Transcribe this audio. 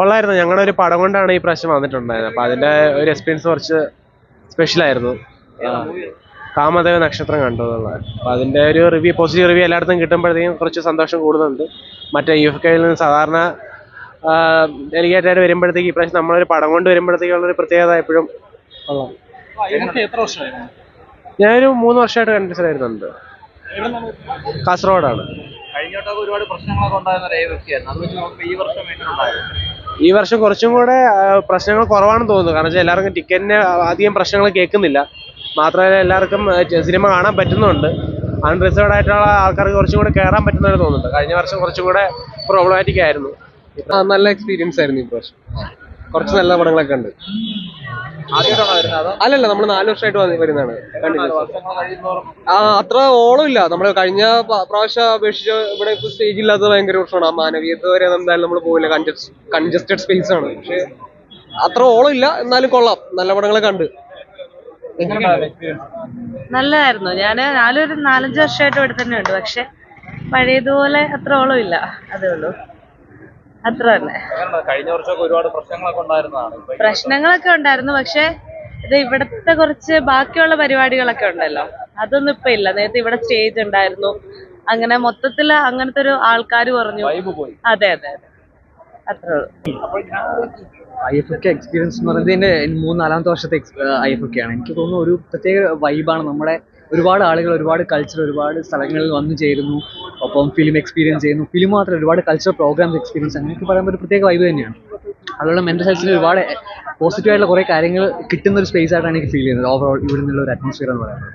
കൊള്ളായിരുന്നു. ഞങ്ങളുടെ ഒരു പടം കൊണ്ടാണ് ഈ പ്രാവശ്യം വന്നിട്ടുണ്ടായത്. അപ്പോൾ അതിൻ്റെ ഒരു എക്സ്പീരിയൻസ് കുറച്ച് സ്പെഷ്യലായിരുന്നു. കാമദേവ നക്ഷത്രം കണ്ടു എന്നുള്ളത്. അപ്പോൾ അതിൻ്റെ ഒരു റിവ്യൂ, പോസിറ്റീവ് റിവ്യൂ എല്ലായിടത്തും കിട്ടുമ്പോഴത്തേക്കും കുറച്ച് സന്തോഷം കൂടുന്നുണ്ട്. മറ്റേ UFKയിൽ നിന്ന് സാധാരണ ഡെലിഗേറ്റായിട്ട് വരുമ്പോഴത്തേക്ക് ഇപ്രാവശ്യം നമ്മളൊരു പടം കൊണ്ട് വരുമ്പോഴത്തേക്കുള്ളൊരു പ്രത്യേകത എപ്പോഴും കൊള്ളാം. ഞാനൊരു 3 വർഷമായിട്ട് കണ്ടിന്യൂസ് വരുന്നുണ്ട്. കാസർഗോഡാണ്. ഒരുപാട് പ്രശ്നങ്ങളൊക്കെ ഉണ്ടായിരുന്ന ഈ വർഷം കുറച്ചും കൂടെ പ്രശ്നങ്ങൾ കുറവാണെന്ന് തോന്നുന്നു. കാരണം വെച്ചാൽ എല്ലാവർക്കും ടിക്കറ്റിന് അധികം പ്രശ്നങ്ങൾ കേൾക്കുന്നില്ല. മാത്രമല്ല എല്ലാവർക്കും സിനിമ കാണാൻ പറ്റുന്നുണ്ട്. അൺറിസർവ്ഡ് ആയിട്ടുള്ള ആൾക്കാർക്ക് കുറച്ചും കൂടെ കയറാൻ പറ്റുന്നതായിട്ട് തോന്നുന്നുണ്ട്. കഴിഞ്ഞ വർഷം കുറച്ചും കൂടെ പ്രോബ്ലമാറ്റിക് ആയിരുന്നു. നല്ല എക്സ്പീരിയൻസ് ആയിരുന്നു ഈ പ്രാവശ്യം. കുറച്ച് നല്ല പടങ്ങളൊക്കെ ഉണ്ട്. അല്ലല്ല, നമ്മൾ 4 വർഷമായിട്ട് വരുന്നതാണ്. അത്ര ഓളമില്ല. നമ്മൾ കഴിഞ്ഞ പ്രാവശ്യം അപേക്ഷിച്ച് ഇവിടെ ഇപ്പോൾ സ്റ്റേജ് ഇല്ലാത്തത് ഭയങ്കര പ്രശ്നമാണ്. ആ മാനവീയത വരെ എന്തായാലും നമ്മൾ പോകില്ല. കൺജസ്റ്റഡ് സ്പേസ് ആണ്. പക്ഷെ അത്ര ഓളമില്ല, എന്നാലും കൊള്ളാം. നല്ല പടങ്ങളെ കണ്ട്. നല്ലതായിരുന്നു. ഞാൻ 4-5 വർഷമായിട്ട് ഇവിടെ തന്നെ ഉണ്ട്. പക്ഷെ പഴയതുപോലെ അത്ര ഓളമില്ല, അതേ ഉള്ളൂ. അത്ര തന്നെ. കഴിഞ്ഞ വർഷമൊക്കെ ഒരുപാട് പ്രശ്നങ്ങളൊക്കെ ഉണ്ടായിരുന്നു. പക്ഷെ ഇത് ഇവിടത്തെ കുറച്ച് ബാക്കിയുള്ള പരിപാടികളൊക്കെ ഉണ്ടല്ലോ, അതൊന്നും ഇപ്പൊ ഇല്ല. നേരത്തെ ഇവിടെ സ്റ്റേജ് ഉണ്ടായിരുന്നു. അങ്ങനെ മൊത്തത്തില് അങ്ങനത്തെ ഒരു ആൾക്കാർ കുറഞ്ഞു. അതെ അതെ അതെ, അത്രേ ഉള്ളൂ. IFFK എക്സ്പീരിയൻസ് എന്ന് പറയുന്നത് എൻ്റെ 3-4 വർഷത്തെ IFFK ആണ്. എനിക്ക് തോന്നുന്നു ഒരു പ്രത്യേക വൈബാണ്. നമ്മുടെ ഒരുപാട് ആളുകൾ, ഒരുപാട് കൾച്ചർ, ഒരുപാട് സ്ഥലങ്ങളിൽ വന്നു ചേരുന്നു. ഒപ്പം ഫിലിം എക്സ്പീരിയൻസ് ചെയ്യുന്നു. ഫിലിം മാത്രമല്ല, ഒരുപാട് കൾച്ചറൽ പ്രോഗ്രാംസ് എക്സ്പീരിയൻസ്, അങ്ങനെയൊക്കെ പറയുമ്പോൾ ഒരു പ്രത്യേക വൈബ് തന്നെയാണ്. അതുപോലെ മെൻ്റൽ ഹെൽത്തിന് ഒരുപാട് പോസിറ്റീവായിട്ടുള്ള കുറേ കാര്യങ്ങൾ കിട്ടുന്ന ഒരു സ്പേസ് ആയിട്ടാണ് എനിക്ക് ഫീൽ ചെയ്യുന്നത്. ഓവറോൾ ഇവിടെ നിന്നുള്ള ഒരു അറ്റ്മോസ്ഫിയർ എന്ന് പറയുന്നത്.